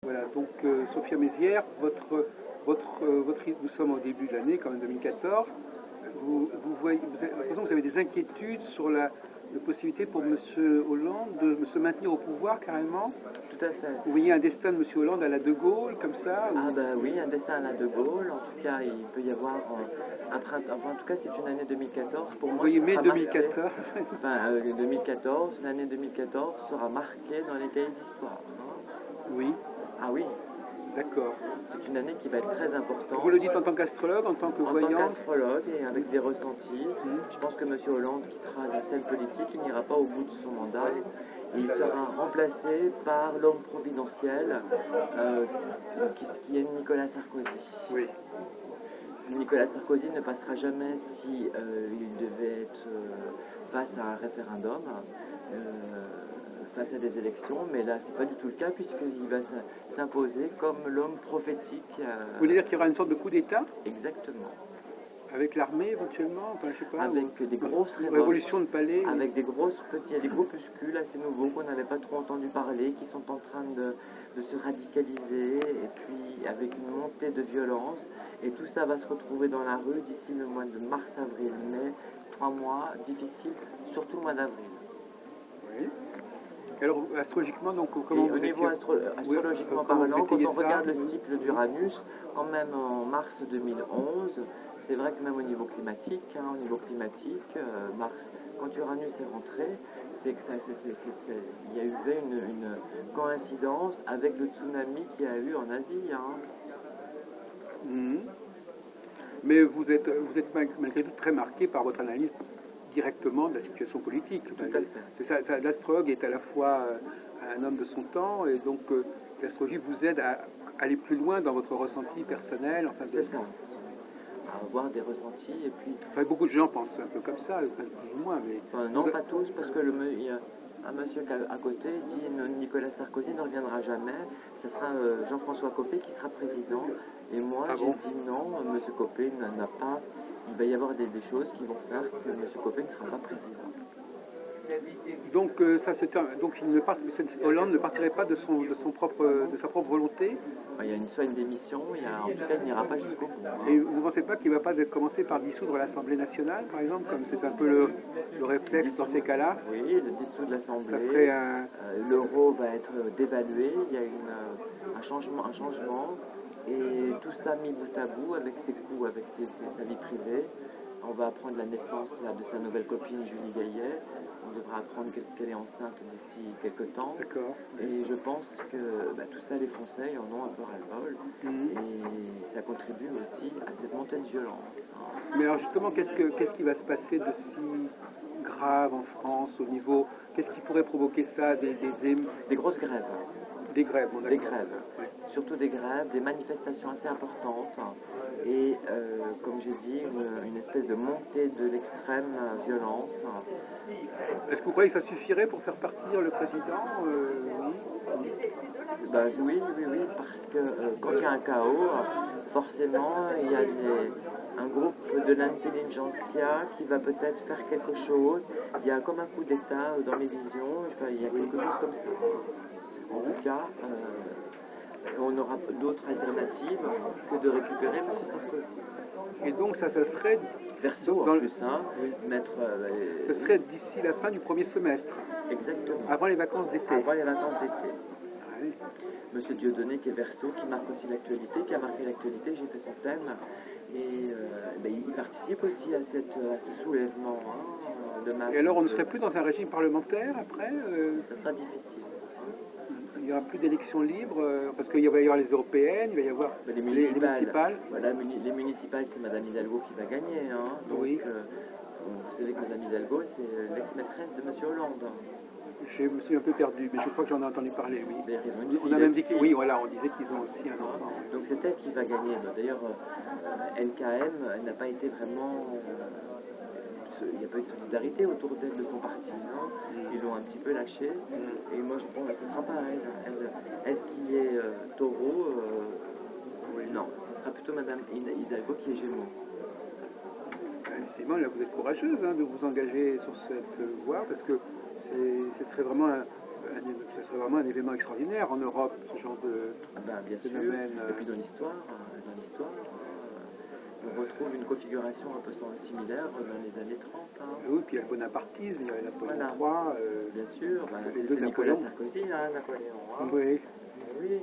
Voilà, donc Sophia Mézières, nous sommes au début de l'année, quand même 2014. Vous avez des inquiétudes sur la possibilité pour M. Hollande de se maintenir au pouvoir carrément. Tout à fait. Vous voyez un destin de M. Hollande à la De Gaulle, comme ça Ah ben oui, un destin à la De Gaulle. En tout cas, il peut y avoir un printemps. Enfin, en tout cas, c'est une année 2014. Pour vous moi, voyez mai sera 2014 l'année 2014 sera marquée dans les cahiers d'histoire. Hein. Oui. Ah oui. D'accord. C'est une année qui va être très importante. Vous le dites en tant qu'astrologue, en tant que voyant? En tant qu'astrologue et avec des ressentis. Je pense que M. Hollande quittera la scène politique, il n'ira pas au bout de son mandat. Et il sera remplacé par l'homme providentiel, qui est Nicolas Sarkozy. Oui. Nicolas Sarkozy ne passera jamais si il devait être face à un référendum, face à des élections, mais là c'est pas du tout le cas puisqu'il va s'imposer comme l'homme prophétique. Vous voulez dire qu'il y aura une sorte de coup d'État? Exactement. Avec l'armée éventuellement, enfin, je sais pas. Avec des grosses révolutions de palais. Avec des groupuscules assez nouveaux qu'on n'avait pas trop entendu parler, qui sont en train de se radicaliser, et puis avec une montée de violence. Et tout ça va se retrouver dans la rue d'ici le mois de mars, avril, mai, 3 mois difficiles, surtout le mois d'avril. Oui. Alors, astrologiquement, donc, comment vous au niveau astrologiquement parlant, quand on regarde le cycle d'Uranus, quand même en mars 2011, c'est vrai que même au niveau climatique, Mars, quand Uranus est rentré, c'est que il y a eu une coïncidence avec le tsunami qu'il y a eu en Asie. Hein. Mmh. Mais vous êtes malgré tout très marqué par votre analyse directement de la situation politique. Tout à fait. C'est ça, l'astrologue est à la fois un homme de son temps, et donc l'astrologie vous aide à aller plus loin dans votre ressenti personnel. Enfin, c'est ça. À avoir des ressentis et puis. Enfin, beaucoup de gens pensent un peu comme ça, plus ou moins, mais. Enfin, non, pas tous, parce que il y a un monsieur à côté dit Nicolas Sarkozy ne reviendra jamais, ce sera Jean-François Copé qui sera président. Et moi, j'ai dit non, monsieur Copé n'a pas. Il va y avoir des choses qui vont faire que monsieur Copé ne sera pas président. Donc, Hollande ne partirait pas de sa propre volonté. Il y a soit une démission, en tout cas il n'ira pas jusqu'au bout. Et vous ne pensez pas qu'il ne va pas commencer par dissoudre l'Assemblée nationale, par exemple, comme c'est un peu le réflexe dans ces cas-là? Oui, le dissoudre l'Assemblée. Ça ferait l'euro va être dévalué, il y a un changement, et tout ça mis bout à bout avec ses coûts, avec sa vie privée. On va apprendre la naissance de sa nouvelle copine Julie Gaillet. On devra apprendre qu'elle est enceinte d'ici quelques temps. D'accord. Et je pense que tout ça, les Français en ont un peu ras-le-bol. Et ça contribue aussi à cette montée de violence. Hein. Mais alors justement, qu'est-ce qui va se passer de si grave en France au niveau... Qu'est-ce qui pourrait provoquer ça? Des grosses grèves. Des grèves, on Des grèves. Oui. Surtout des grèves, des manifestations assez importantes. Et comme j'ai dit, une espèce de montée de l'extrême violence. Est-ce que vous croyez que ça suffirait pour faire partir le président? Oui, parce que quand il y a un chaos, forcément, il y a un groupe de l'intelligentsia qui va peut-être faire quelque chose. Il y a comme un coup d'État dans mes visions, il y a quelque chose comme ça. En tout cas, on aura d'autres alternatives que de récupérer M. Sarkozy. Et donc ça serait... Verseau en plus, mettre... ce serait d'ici la fin du premier semestre. Exactement. Avant les vacances d'été. Avant les vacances d'été. Oui. Monsieur Dieudonné qui est Verseau, qui marque aussi l'actualité, qui a marqué l'actualité, j'ai fait son thème. Et il participe aussi à ce soulèvement de masse. Et alors on ne serait plus dans un régime parlementaire après Ça sera difficile. Il n'y aura plus d'élections libres, parce qu'il va y avoir les européennes, il va y avoir les municipales. Voilà, les municipales, c'est Mme Hidalgo qui va gagner. Hein. Donc, oui. Vous savez que Mme Hidalgo, c'est l'ex-maîtresse de M. Hollande. Je me suis un peu perdu, mais je crois que j'en ai entendu parler, oui. On a même dit on disait qu'ils ont aussi un enfant. Donc c'est elle qui va gagner. D'ailleurs, LKM, elle n'a pas été vraiment... il n'y a pas eu de solidarité autour d'elle, de son parti. Ils l'ont un petit peu lâché. Et moi, je pense que ce ne sera pas elle qui est taureau. Non, ce sera plutôt Mme Hidalgo qui est gémeaux. Simone, là, vous êtes courageuse de vous engager sur cette voie, parce que ce serait vraiment Ce serait vraiment un événement extraordinaire en Europe, ce genre de Bien sûr. phénomène. Et puis dans l'histoire, on retrouve une configuration un peu similaire dans les années 30. Hein. Oui, puis il y a le bonapartisme, il y a Napoléon Voilà. III. Bien sûr, c'est Nicolas Sarkozy, hein, Napoléon. Hein. Oui. Oui.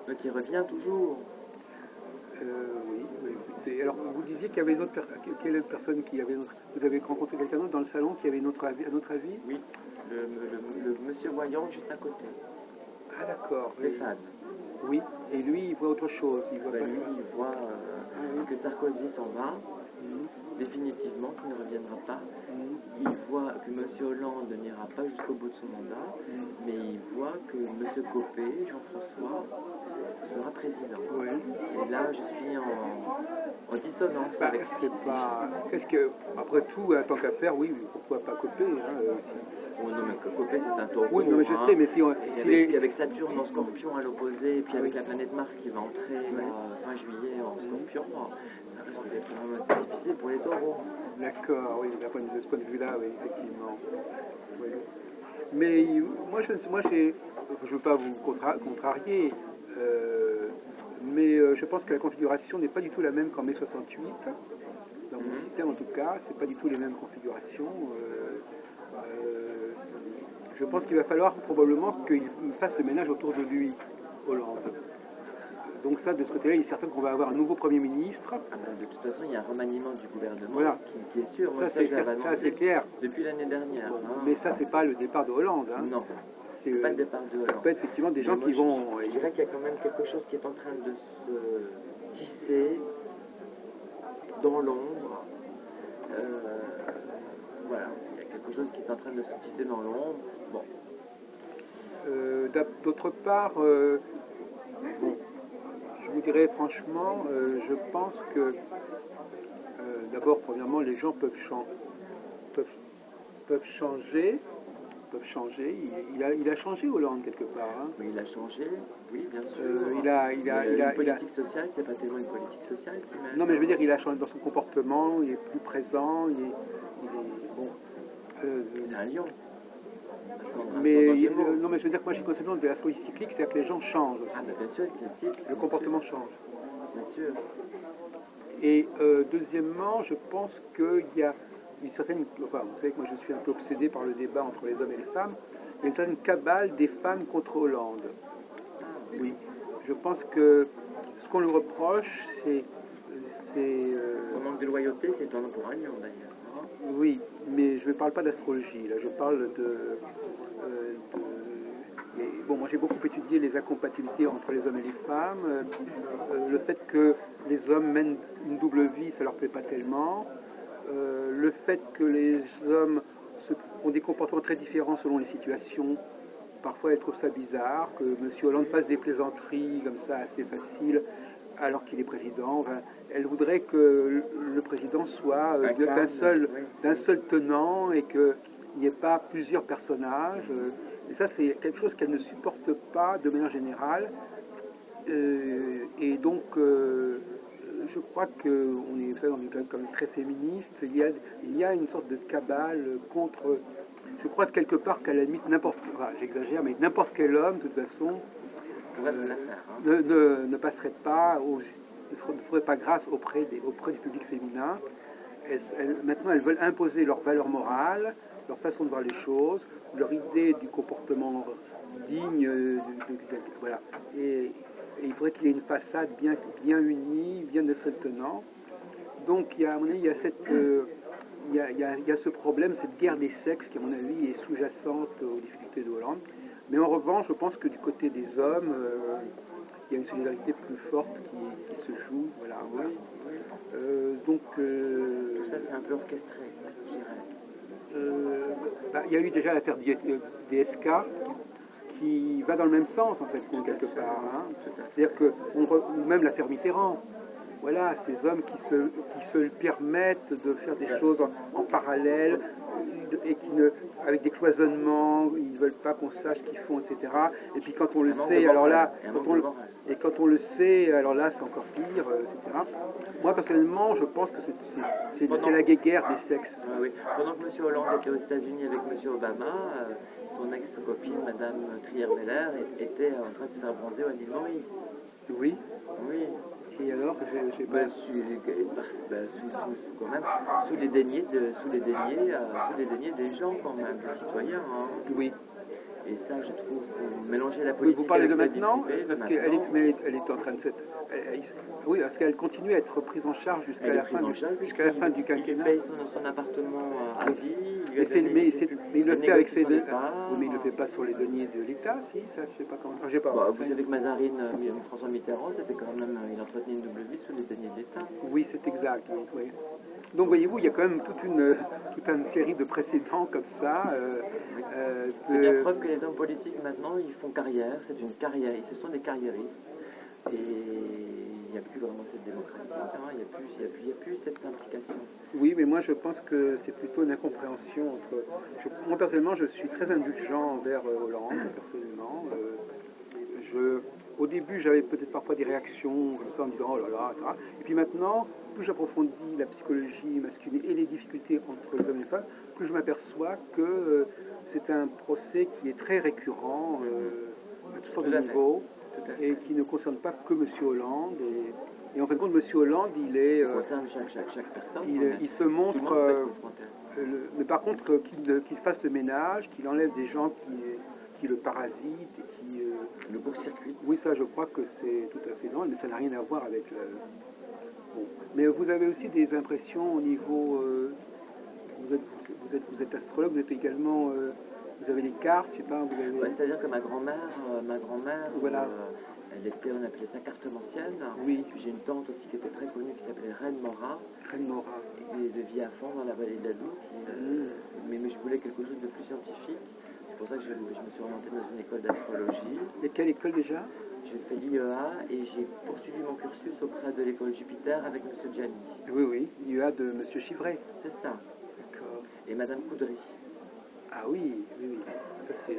Donc il revient toujours. Oui, écoutez. Alors, vous disiez qu'il y avait une autre personne qui avait vous avez rencontré quelqu'un d'autre dans le salon qui avait un autre avis? Oui, le monsieur voyant juste à côté. Ah d'accord. Stéphane. Oui, et lui, il voit autre chose. Il voit lui, il voit que Sarkozy s'en va, définitivement, qu'il ne reviendra pas. Il voit que M. Hollande n'ira pas jusqu'au bout de son mandat, mais il voit que M. Copé, Jean-François, sera président. Oui. Et là, je suis en dissonance avec c'est pas. Qu'est-ce que. Après tout, tant qu'à faire, oui, pourquoi pas Copé aussi. Oh non, mais Copé, c'est un taureau. Oui, non, mais je sais, mais si on. Avec Saturne en Scorpion à l'opposé, et puis avec la planète Mars qui va entrer fin juillet en Scorpion, ça risque d'être quand même assez difficile pour les taureaux. D'accord, oui, de ce point de vue-là, oui, effectivement. Oui. Mais moi, je ne veux pas vous contrarier, mais je pense que la configuration n'est pas du tout la même qu'en mai 68. Dans mon système, en tout cas, c'est pas du tout les mêmes configurations. Je pense qu'il va falloir probablement qu'il fasse le ménage autour de lui, Hollande. Donc ça, de ce côté-là, il est certain qu'on va avoir un nouveau Premier ministre. De toute façon, il y a un remaniement du gouvernement voilà. qui est sûr. Ça, c'est clair. Depuis l'année dernière. Bon, mais ça, c'est pas le départ de Hollande. Hein. Non, c'est pas le départ de Hollande. Ça peut être effectivement des gens qui vont... Je dirais qu'il y a quand même quelque chose qui est en train de se tisser dans l'ombre. Voilà, il y a quelque chose qui est en train de se tisser dans l'ombre. Bon. D'autre part, bon, je vous dirais franchement, je pense que d'abord, premièrement, les gens peuvent changer. Il a changé Hollande quelque part. Hein. Oui, il a changé. Oui, bien sûr. Il a une politique sociale, c'est pas tellement une politique sociale. Non, mais je veux dire, il a changé dans son comportement. Il est plus présent. Il est bon. Il a un lion. Mais non, mais je veux dire que moi j'ai conception de l'astrologie cyclique, c'est-à-dire que les gens changent aussi. Ah, bien sûr, le comportement change. Bien sûr. Et deuxièmement, je pense qu'il y a une certaine. Enfin, vous savez que moi je suis un peu obsédé par le débat entre les hommes et les femmes. Il y a une certaine cabale des femmes contre Hollande. Oui. Je pense que ce qu'on lui reproche, c'est. Son manque de loyauté, c'est un pour un lion d'ailleurs. Oui, mais je ne parle pas d'astrologie, là, je parle bon, moi j'ai beaucoup étudié les incompatibilités entre les hommes et les femmes, le fait que les hommes mènent une double vie, ça ne leur plaît pas tellement, le fait que les hommes ont des comportements très différents selon les situations. Parfois, elle trouve ça bizarre que M. Hollande fasse des plaisanteries comme ça assez faciles alors qu'il est président. Enfin, elle voudrait que le président soit d'un seul tenant et qu'il n'y ait pas plusieurs personnages. Et ça, c'est quelque chose qu'elle ne supporte pas de manière générale. Et donc, je crois qu'on est quand même très féministe. Il y a une sorte de cabale contre... Je crois que quelque part qu'à la limite, j'exagère, mais n'importe quel homme, de toute façon, ne passerait pas, ne ferait pas grâce auprès du public féminin. Maintenant, elles veulent imposer leur valeur morale, leur façon de voir les choses, leur idée du comportement digne, voilà. Et il faudrait qu'il y ait une façade bien unie, bien de seul tenant. Donc, à mon avis, il y a cette... il y a ce problème, cette guerre des sexes qui, à mon avis, est sous-jacente aux difficultés de Hollande. Mais en revanche, je pense que du côté des hommes, il y a une solidarité plus forte qui se joue. Voilà. Donc, tout ça, c'est un peu orchestré, je dirais. Il y a eu déjà l'affaire DSK qui va dans le même sens, en fait, quelque part. Hein. C'est-à-dire que, ou même l'affaire Mitterrand. Voilà, ces hommes qui se permettent de faire des choses en parallèle et avec des cloisonnements, ils ne veulent pas qu'on sache ce qu'ils font, etc. Et puis quand on le Un manque sait, de alors morale, là, et un quand manque on, de le- morale. et quand on le sait, alors là c'est encore pire, etc. Moi personnellement, je pense que c'est la guéguerre des sexes. Ah oui. Pendant que M. Hollande était aux États-Unis avec M. Obama, son ex-copine, Mme Trier-Meller, était en train de se faire bronzer à l'île Maurice. Oui. Oui. Et alors, j'ai pas. Quand même, sous les deniers des gens, quand même, des citoyens. Hein. Oui. Et ça, je trouve qu'on mélangeait la Oui, politique vous parlez avec de la vie maintenant, privée, parce maintenant. qu'elle est en train de s'être. Oui, parce qu'elle continue à être prise en charge jusqu'à la fin du Il quinquennat. paye son appartement à vie. Il lui a Mais, donné, mais il le fait avec ses deux. Oui, mais il le fait pas sur les deniers de l'État, si, ça, je sais pas comment. J'ai pas. Bah, vous savez que Mazarine, François Mitterrand, c'était quand même, il entretenait une double vie sous les deniers de l'État. Oui, c'est exact. Oui. Donc voyez-vous, il y a quand même toute une série de précédents comme ça. C'est bien preuve que les hommes politiques maintenant, ils font carrière, c'est une carrière, ce sont des carriéristes. Et il n'y a plus vraiment cette démocratie, hein, il n'y a plus cette implication. Oui, mais moi je pense que c'est plutôt une incompréhension entre. Moi personnellement, je suis très indulgent envers Hollande, personnellement. Au début, j'avais peut-être parfois des réactions comme ça en disant oh là là, etc. Et puis maintenant, plus j'approfondis la psychologie masculine et les difficultés entre les hommes et les femmes, plus je m'aperçois que c'est un procès qui est très récurrent à toutes sortes de niveaux et qui ne concerne pas que M. Hollande. Et en fin de compte, M. Hollande, il est. concerne chaque personne. Il se montre. Mais par contre, qu'il fasse le ménage, qu'il enlève des gens qui le parasitent et qui. Le court-circuit. Oui, ça, je crois que c'est tout à fait normal, mais ça n'a rien à voir avec. Bon. Mais vous avez aussi des impressions au niveau. Vous êtes astrologue, vous êtes également. Vous avez les cartes, je sais pas. Vous avez... Ouais, c'est-à-dire que ma grand-mère, voilà. Elle était, on appelait ça cartomancienne. Oui. Puis j'ai une tante aussi qui était très connue qui s'appelait Reine Mora. Reine Mora. Et de vie à fond dans la vallée de la Doue. Mais je voulais quelque chose de plus scientifique. C'est pour ça que je me suis orientée dans une école d'astrologie. Et quelle école déjà? J'ai fait l'IEA et j'ai poursuivi mon cursus auprès de l'école Jupiter avec M. Gianni. Oui, oui, l'IEA de M. Chivray. C'est ça. D'accord. Et Mme Coudry. Ah oui, oui, oui. Ça, c'est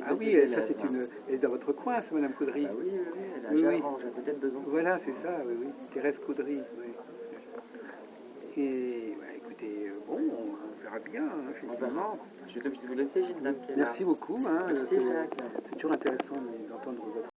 Ah oui, ça c'est une. Elle est dans votre coin, c'est Mme Coudry. Ah oui, elle a Jarange, à côté de Besançon. Voilà, c'est ça, oui, oui. Thérèse Coudry, oui. Et bah, écoutez, bon, on verra bien, effectivement. Je vais te vous laisser, j'ai une dame qui est là. Merci beaucoup. Hein, Merci, Jacques. c'est toujours intéressant d'entendre votre